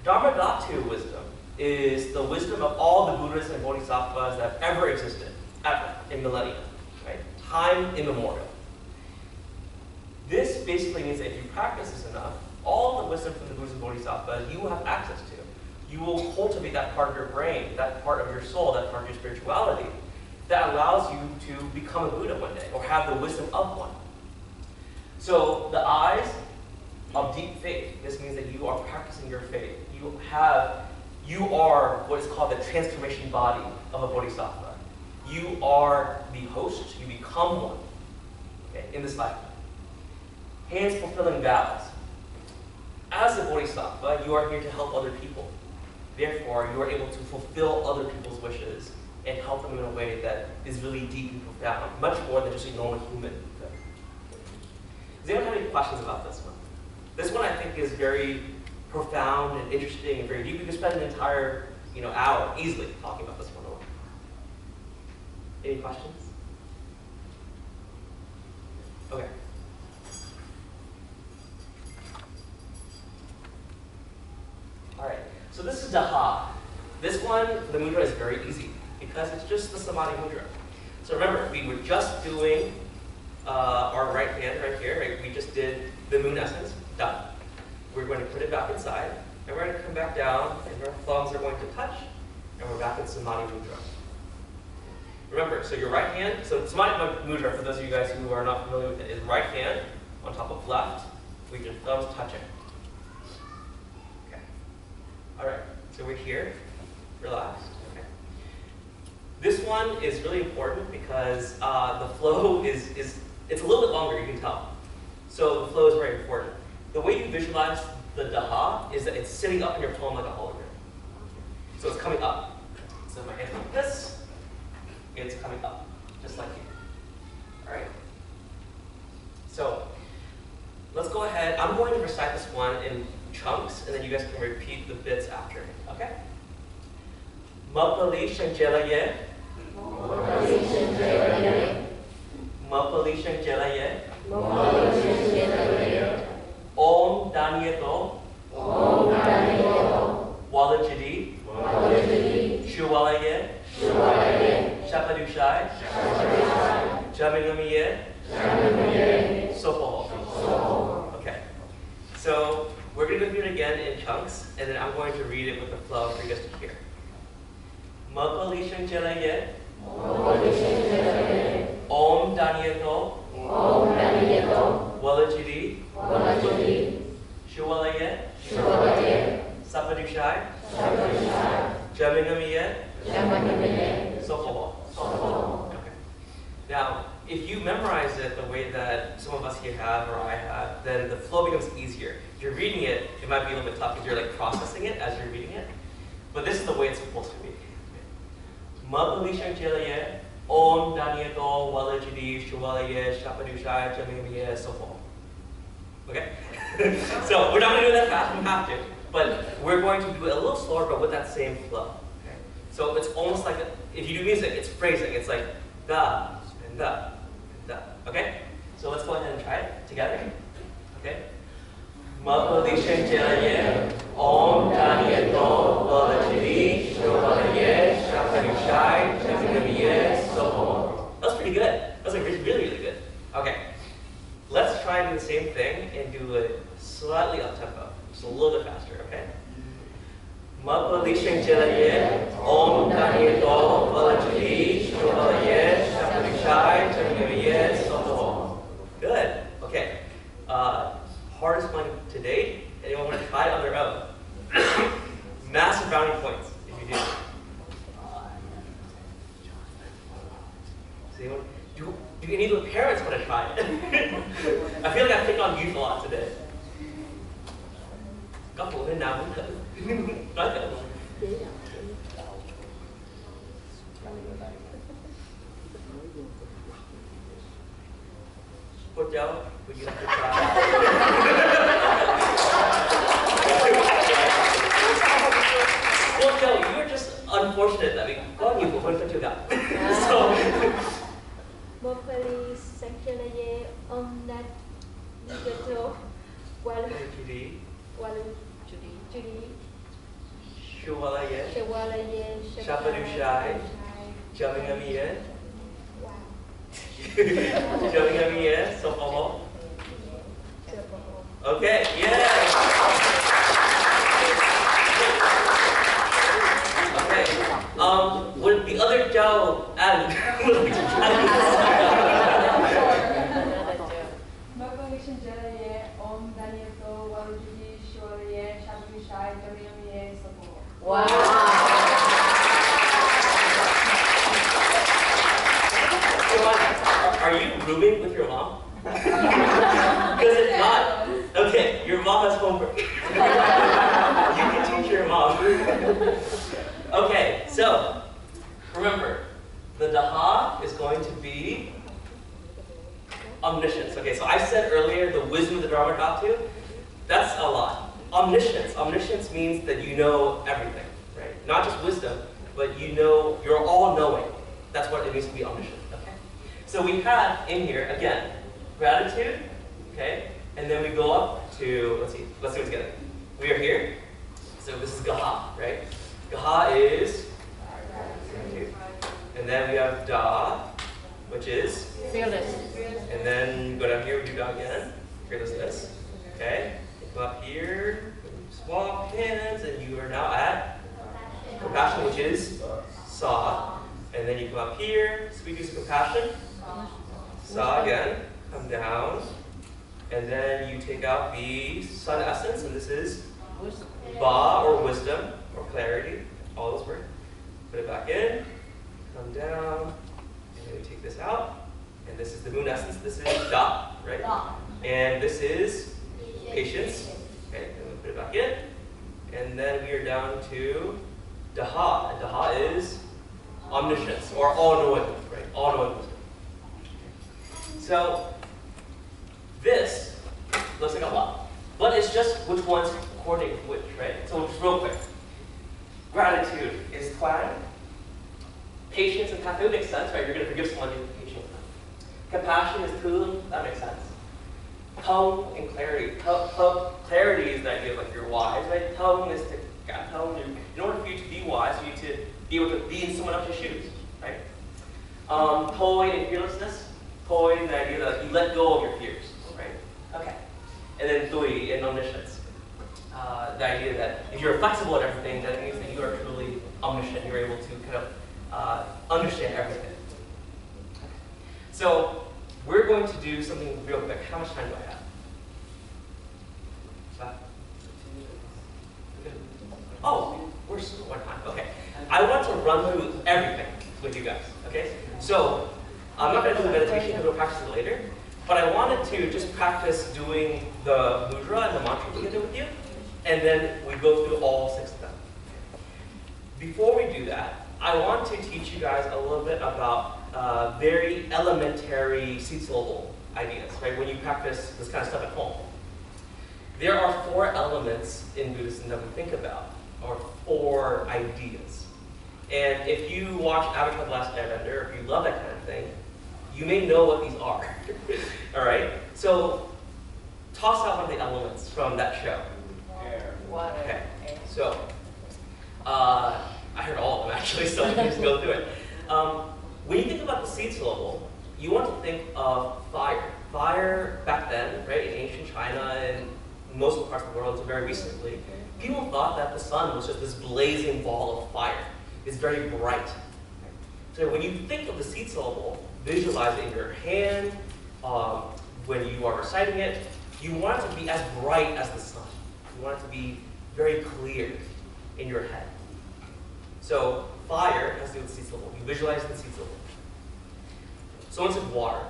Dharma Dhatu wisdom is the wisdom of all the Buddhas and Bodhisattvas that have ever existed, ever, in millennia, right? Time immemorial. This basically means that if you practice this enough, all the wisdom from the Buddhas and Bodhisattvas you will have access to. You will cultivate that part of your brain, that part of your soul, that part of your spirituality, that allows you to become a Buddha one day, or have the wisdom of one. So the eyes of deep faith, this means that you are practicing your faith. You are what is called the transformation body of a bodhisattva. You are the host, you become one, okay, in this lifetime. Hands fulfilling vows. As a bodhisattva, you are here to help other people. Therefore, you are able to fulfill other people's wishes and help them in a way that is really deep and profound, much more than just a normal human could. Does anyone have any questions about this one? This one I think is very profound and interesting and very deep. We could spend an entire hour easily talking about this one alone. Any questions? Okay. All right. So this is Daha. This one, the mudra is very easy because it's just the Samadhi mudra. So remember, we were just doing our right hand right here. Right? We just did the moon essence. Done. we're going to put it back inside, and we're going to come back down, and our thumbs are going to touch, and we're back in Samadhi Mudra. Remember, so your right hand, so Samadhi Mudra, for those of you guys who are not familiar with it, is right hand on top of left, with your thumbs touching. Okay. All right, so we're here, relaxed. Okay. This one is really important because the flow is it's a little bit longer, you can tell. So the flow is very important. The way you visualize the Daha is that it's sitting up in your palm like a hologram. So it's coming up. So my hand's like this, it's coming up, just like here. All right? So let's go ahead. I'm going to recite this one in chunks, and then you guys can repeat the bits after me, okay? Mapali Shankjelaye. Mapali Shankjelaye. Mapali Shankjelaye. Om Danyeto. Om Danyeto. Walajidi. Walajidi. Shuwalaye. Shuwalaye. Shapadushai. Shapadushai. Jamingamiye. Jamingamiye. Sopo. Sopo. Okay. So we're going to go through it again in chunks, and then I'm going to read it with the flow for you guys to hear. Mapali Shankjelaye. Mapali Shankjelaye. Om Danyeto. Om Danyeto. Walajidi. Walajidi. Shuwalaye. Shuwalaye. Sapadushai. Sapadushai. Jamingamiye. Jamingamiye. Sopo. Sopo. Okay. Now, if you memorize it the way that some of us here have or I have, then the flow becomes easier. If you're reading it, it might be a little bit tough because you're like processing it as you're reading it. But this is the way it's supposed to be. Mapali Shankjelaye. Om Danyeto Walajidi Shuwalaye Shapadushai Jamingamiye Sopo. Okay? So we're not going to do that fast, we have to. But we're going to do it a little slower, but with that same flow. Okay? So it's almost like, if you do music, it's phrasing. It's like da and da and da. Okay? So let's go ahead and try it together. Okay? Mapali Shankjelaye Om Danyeto Walajidi Shuwalaye Shapadushai Jamingamiye Sopo. That's pretty good. That's like really, really good. Okay. Let's try and do the same thing and do it slightly up tempo. Just a little bit faster, okay? Mapali Shankjelaye Om Danyeto Walajidi Shuwalaye Shapadushai Jamingamiye Sopo. Good. Okay. Hardest one to date. Anyone want to try it on their own? Massive brownie points if you do. So do any of the parents want to try it? I feel like I've picked on youth a lot today. Các phụ huynh nào cũng thử. Nói thử. Cô cháu, would you like to try? Well, Joe, you were just unfortunate that we got you for one to that. So. Mapali Shankjelaye Om Danyeto Walajidi Shuwalaye. Shuwalaye. Shapadushai. Jamingamiye. Jamingamiye. Sopo. Okay, yeah. Okay. Would the other Joe add? Mapali Shankjelaye Om Danyeto Walajidi Shuwalaye Shapadushai Jamingamiye Sopo. Wow. Are you rooming with your mom? Because if not, okay, your mom has homework. You can teach your mom. Okay, so remember, the Daha is going to be omniscience. Okay, so I said earlier the wisdom of the Dharma Dhatu, that's a lot. Omniscience. Omniscience means that you know everything, right? Not just wisdom, but you know, you're all knowing. That's what it means to be omniscient. Okay. So we have in here, again, gratitude, okay? And then we go up to, let's do it together. We are here. So this is Gaha, right? Gaha is gratitude. And then we have Da, which is Fearless. and then go down here, we do Da again. Fearlessness. Okay? Come up here, swap hands, and you are now at compassion, which is saw. And then you come up here, sweet use of compassion, saw again, come down, and then you take out the sun essence, and this is ba or wisdom or clarity, all those words. Put it back in, come down, and then we take this out, and this is the moon essence, this is da, right? And this is patience, okay, and we put it back in, and then we are down to daha, and daha is omniscience, or all-knowing, right? All-knowing wisdom. So, this looks like a lot, but it's just which one's coordinating which, right? So just real quick. Gratitude is twang. Patience and kathu makes sense, right? You're going to forgive someone, you're patient with them. Compassion is tulum, that makes sense. Tongue and clarity. Clarity is the idea of like you're wise, right? Tongue is to in order for you to be wise, you need to be able to be in someone else's shoes, right? Toy and fearlessness. Toy is the idea that like, you let go of your fears, right? Okay. And then tui and omniscience. The idea that if you're flexible at everything, that means that you are truly omniscient. You're able to kind of understand everything. Okay. So we're going to do something real quick. How much time do I have? Oh, we're still one time. Okay. I want to run through everything with you guys. Okay. So I'm not going to do the meditation because we'll practice it later. But I wanted to just practice doing the mudra and the mantra together with you. And then we go through all 6 of them. Before we do that, I want to teach you guys a little bit about very elementary seed syllable ideas, right? When you practice this kind of stuff at home. There are 4 elements in Buddhism that we think about, or 4 ideas. And if you watch Avatar: The Last Airbender, or if you love that kind of thing, you may know what these are. All right? So toss out one of the elements from that show. Water. Okay. So I heard all of them actually, so let me just go through it. When you think about the seed syllable, you want to think of fire. Fire back then, right, in ancient China and most of the parts of the world until very recently, people thought that the sun was just this blazing ball of fire. It's very bright. So when you think of the seed syllable, visualize it in your hand. When you are reciting it, you want it to be as bright as the sun. You want it to be very clear in your head. So fire has to do with the seed syllable. You visualize the seed syllable. Someone said water.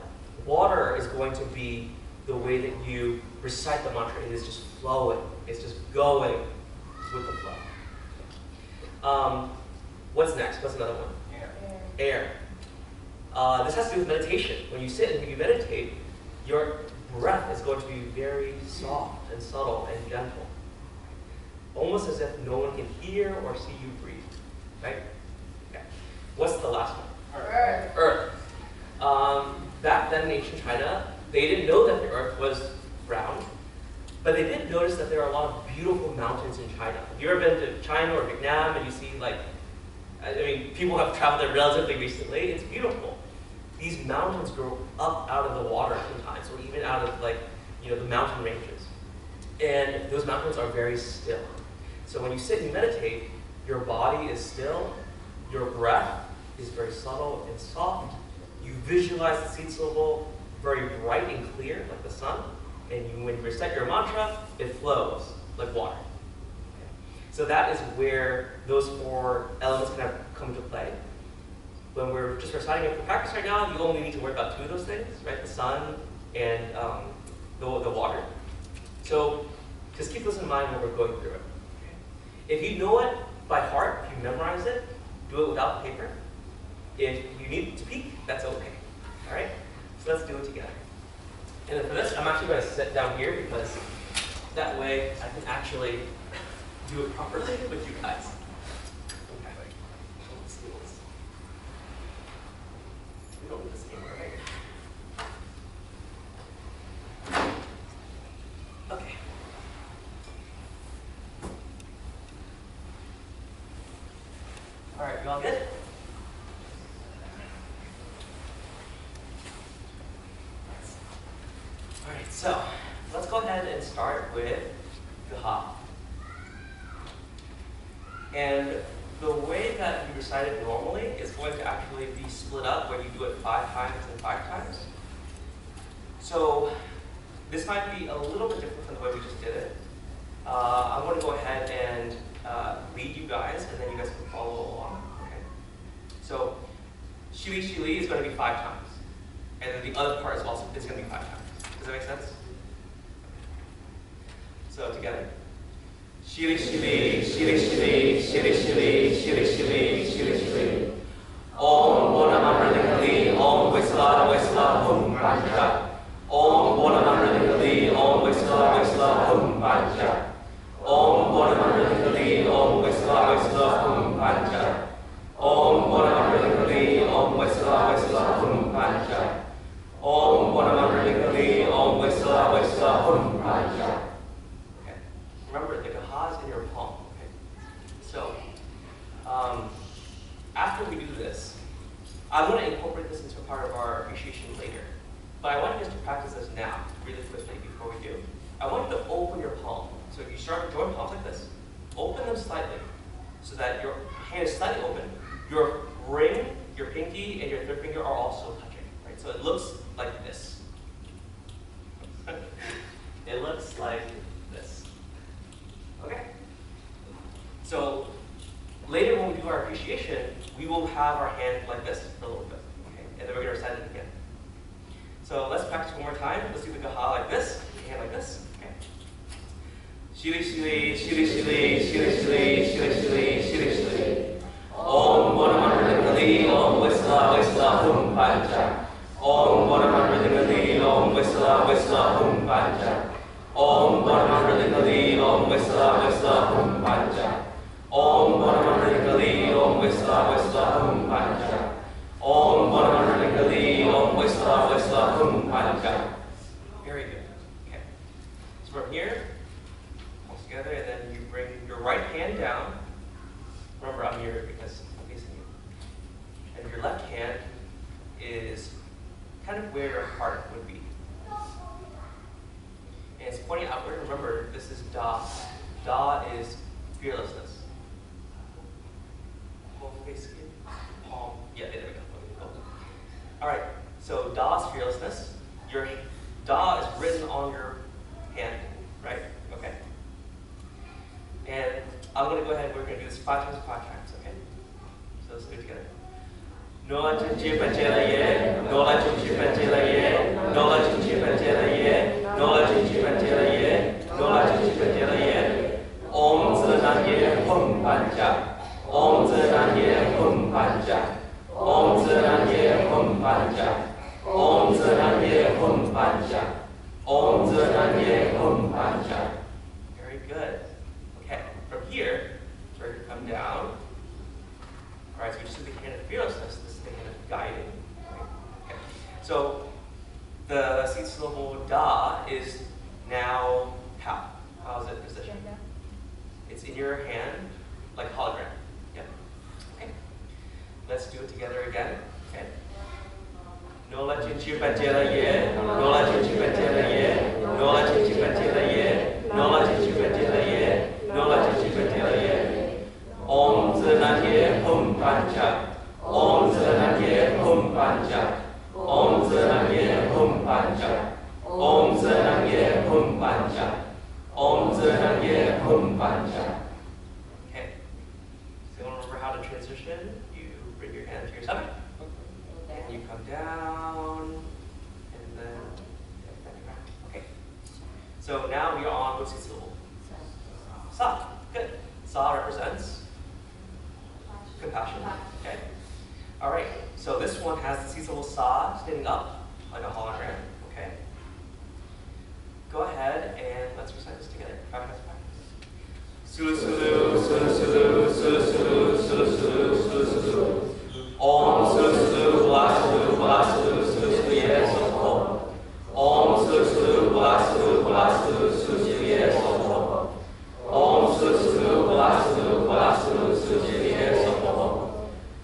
Water is going to be the way that you recite the mantra. It is just flowing. It's just going with the flow. What's next? What's another one? Air. This has to do with meditation. When you sit and you meditate, your breath is going to be very soft and subtle and gentle. Almost as if no one can hear or see you breathe. Right? Okay. What's the last one? Earth. Back then in ancient China, they didn't know that the earth was round, but they did notice that there are a lot of beautiful mountains in China. Have you ever been to China or Vietnam and you see people have traveled there relatively recently, it's beautiful. These mountains grow up out of the water sometimes, or even out of the mountain ranges. And those mountains are very still. So when you sit and meditate, your body is still, your breath is very subtle and soft. You visualize the seed syllable very bright and clear, like the sun. And when you recite your mantra, it flows like water. Okay. So that is where those 4 elements kind of come into play. When we're just reciting it for practice right now, you only need to worry about 2 of those things, right? The sun and the water. So just keep those in mind when we're going through it. If you know it by heart, if you memorize it, do it without paper. If you need to peek, that's okay. All right? So let's do it together. And then for this, I'm actually going to sit down here because that way I can actually do it properly with you guys. Okay. Let's do this. We don't need this anymore, right? Okay. All right, you all good? All right, so let's go ahead and start with Gaha. And the way that you recite it normally is going to actually be split up where you do it 5 times and 5 times. So this might be a little bit different from the way we just did it. I'm going to go ahead and lead you guys, and then you guys can follow along. Okay. So Shili Shili is going to be 5 times, and then the other part is also going to be 5 times. Does that make sense? So together. Shili Shili, Shili Shili, Shili Shili, Shili Shili, Shili Shili. Om Bonamamrali, Om Wisla Wisla Hum Panja. Om Bonamamrali, Om Wisla Wisla Hum Panja. Om Bonamamrali, Om Wisla Wisla Hum Panja. Om Bonamamrali, Om Wisla Wisla Hum Panja. Om Bonamamrali, Om Wisla Wisla Hum Panja. Okay. Remember, the Gaha is in your palm. Okay. So, after we do this, I want to incorporate this into a part of our appreciation later. But I want you guys to practice this now, really quickly before we do. I want you to open your palm. So if you start with joint palms like this, open them slightly so that your hand is slightly open. Your ring, your pinky, and your third finger are also touching. Right? So it looks like this. It looks like this. Okay? So later when we do our appreciation, we will have our hand like this for a little bit. Okay? And then we're going to recite it again. So let's practice one more time. Let's do the Gaha like this, hand like this. Okay. Shili Shili, Shili Shili, Shili Shili, Shili Shili, Shili Shili. Om Bonamamrali, Om Wisla Wisla Hum Panja. Om Bonamamrali, Om Wisla Wisla Hum Panja. Om Bonamamrali, Om Wisla Wisla Hum Panja. Om Bonamamrali, Om Wisla Wisla Hum Panja. Om Bonamamrali, Om Wisla Wisla Hum Panja. Very good. Okay. So from here, all together, and then you bring your right hand down. Remember, I'm here because I'm facing you. And your left hand is kind of where your heart would be. And it's pointing outward. Remember, this is Da. Da is fearlessness. Whole face, palm. Yeah, there we go. All right, so Da is fearlessness. Your Da is written on your hand, right? Okay. And I'm going to go ahead and we're going to do this 5 times, okay? So let's do it together. Nola Chinchi Pachela Ye, Nola Chinchi Pachela Ye, Nola Chinchi Pachela Ye, Nola Chinchi Pachela Ye, Nola Chinchi Pachela Ye. Om Zenan Ye Hum Panja. Om Zenan Ye Hum Panja. Om Zenan Ye Hum Panja. Om Zenan Ye Hum Panja. Om Zenan Ye Hum Panja. Very good. Okay, from here, we're going to come down. All right, so we just do the hand of fearlessness. This is the hand of guiding. Okay. So the seed syllable Da is now how? How is it positioned? It's in your hand, like hologram. Yeah. Okay. Let's do it together again. Okay. Nola Chinchi Pachela Ye, Nola Chinchi Pachela Ye, Nola Chinchi Pachela Ye, Nola Chinchi Pachela Ye, Nola Chinchi Pachela Ye. Om Zenan Ye Hum Panja. Om Zenan Ye Hum Panja. Om Zenan Ye Hum Panja. Om Zenan Ye Hum Panja. Om Zenan Ye Hum Panja. Okay. So you want to remember how to transition? You bring your hand to your stomach. And you come down. And then okay. So now we are on what's the syllable? Sa. Good. Sa represents compassion. Okay. All right. So this one has the seed syllable Sa standing up like a hologram. Okay. Go ahead and let's recite this together. Practice. Sulu sulu sulu sulu sulu sulu sulu sulu sulu sulu. Om sulu sulu bla sulu bla sulu sulu sulu yes Om. Om sulu sulu bla sulu bla sulu sulu sulu yes Om. Om sulu sulu bla sulu bla sulu sulu sulu yes Om.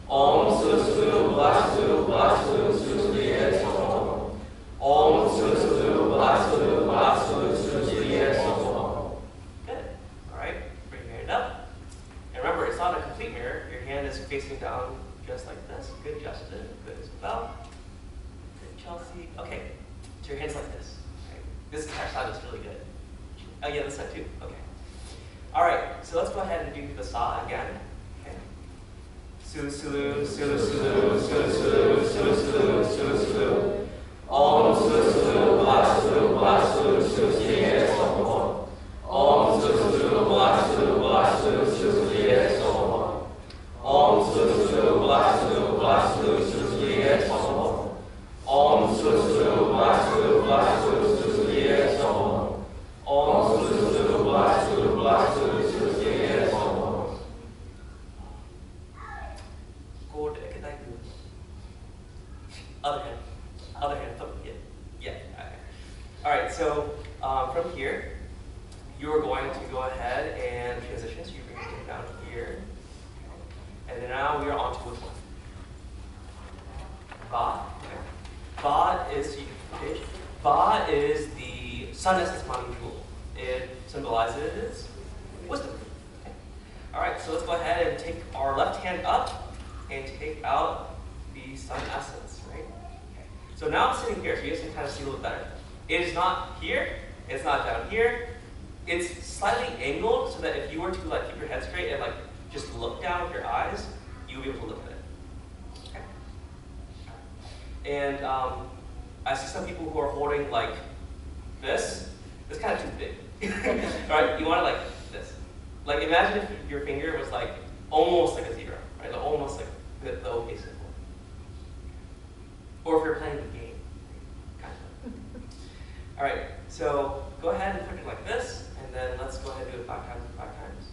Om sulu sulu bla sulu bla sulu sulu sulu yes Om. Om sulu sulu bla sulu bla sulu sulu sulu yes Om. Good. This entire side looks really good. Oh yeah, this side too. Okay. All right. So let's go ahead and do the sa again. Okay. Sulu sulu sulu sulu sulu sulu sulu sulu sulu sulu. Om sulu sulu bla sulu bla sulu sulu sulu so. Om sulu sulu bla sulu bla sulu sulu sulu so. Om sulu sulu bla sulu bla sulu sulu sulu so. Om sulu sulu bla sulu bla sulu sulu sulu so. Om sulu sulu bla sulu bla sulu sulu sulu so. Go to get that good. Other hand. Other hand. Yeah. Okay. All right. So from here, you are going to go ahead and transition. So you bring your down here, and then now we are on to which one? Ba. Okay. Ba is Ba is the sun essence body jewel. It symbolizes wisdom. Okay. All right. So let's go ahead and take our left hand up and take out the sun essence. Right. Okay. So now I'm sitting here, so you guys can kind of see a little better. It is not here. It's not down here. It's slightly angled so that if you were to like keep your head straight and like just look down with your eyes, you will be able to look at it. Okay. And I see some people who are holding like this. It's kind of too big. All right, you want it like this. Like imagine if your finger was like almost like a zero, right? Like, almost like the OK symbol. Or if you're playing the game, kind of. All right, so go ahead and put it like this, and then let's go ahead and do it 5 times. 5 times.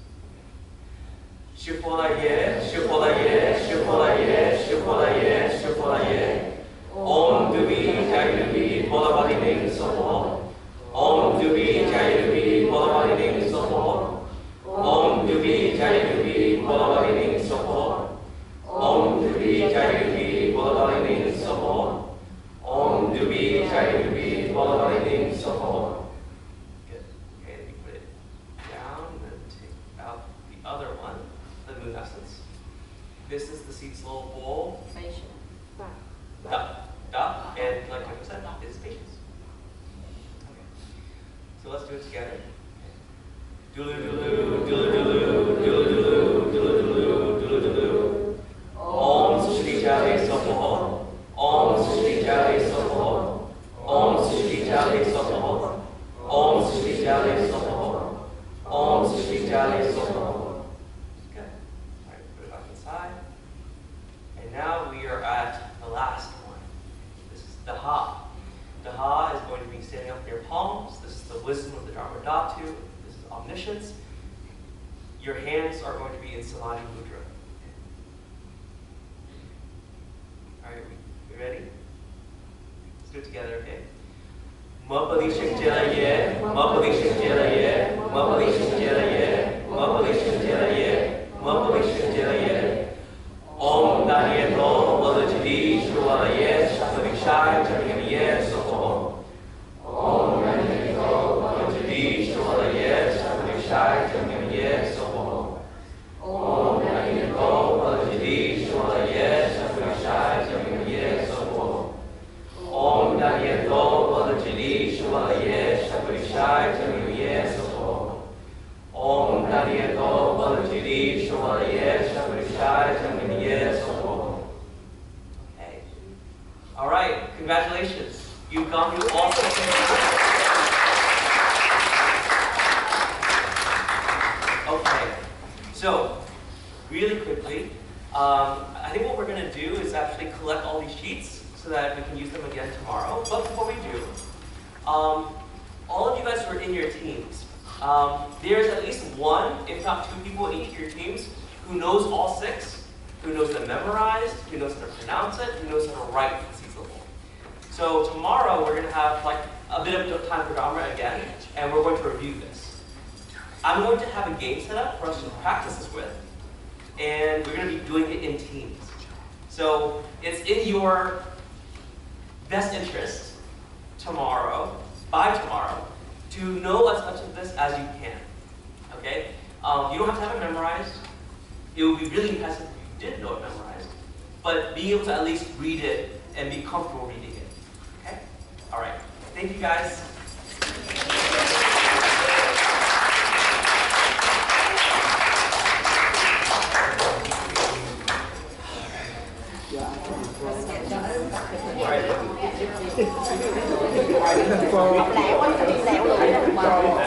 Shupolaye, shupolaye, shupolaye, shupolaye, shupolaye. Om Dubi Jayubi Bolabadi Ning Soho. Om Dubi Jayubi Bolabadi Ning Soho. Om Dubi Jayubi Bolabadi Ning Soho. Om Dubi Jayubi Bolabadi Ning Soho. Om Dubi Jayubi Bolabadi Ning Soho. Good. Okay, then you put it down and then take out the other one, the moon essence. This is the seed's little bowl. Da, and like I said, is patience. Okay. So let's do it together. Dulu dulu, dulu dulu, dulu dulu, dulu dulu, dulu dulu. Om Shri Jai Soho. Om Shri Jai Soho. Om Shri Jai Soho. Om Shri Jai Soho. Om Shri Jai Soho. Good. All right, put it back inside. And now we are at the last one. The Ha. The Ha is going to be standing up in your palms. This is the wisdom of the Dharma Dhatu. This is omniscience. Your hands are going to be in Samadhi Mudra. All right, we ready? Let's do it together, okay? Mapali Shikjalaye, Mapali Shikjalaye, Mapali Shikjalaye, Mapali Shikjalaye, Mapali Shikjalaye. Om Daniyato Valajadi Shwalaye Shakavishai Jamiye Soho. Om Daniyato Valajadi Shwalaye Shakavishai Jamiye Soho. Om Daniyato Valajadi Shwalaye Shakavishai Jamiye Soho. Om Daniyato Valajadi Shwalaye Shakavishai Jamiye Soho. Om Daniyato Valajadi Shwalaye Shakavishai Jamiye Soho. Okay. All right, congratulations. You've gone through all 6 Okay, so really quickly, I think what we're going to do is actually collect all these sheets so that we can use them again tomorrow. But before we do, all of you guys who are in your teams, there's at least 1, if not 2 people in each of your teams who knows all 6, who knows them memorized, who knows how to pronounce it, who knows how to write the syllable. So tomorrow we're going to have like a bit of time for Dharma again, and we're going to review this. I'm going to have a game set up for us to practice this with, and we're going to be doing it in teams. So it's in your best interest tomorrow, by tomorrow, to know as much of this as you can. Okay? You don't have to have it memorized. It would be really impressive if you did know it memorized, but being able to at least read it and be comfortable reading it. Okay? All right. Thank you guys. Lẹo quá, lẹo luôn.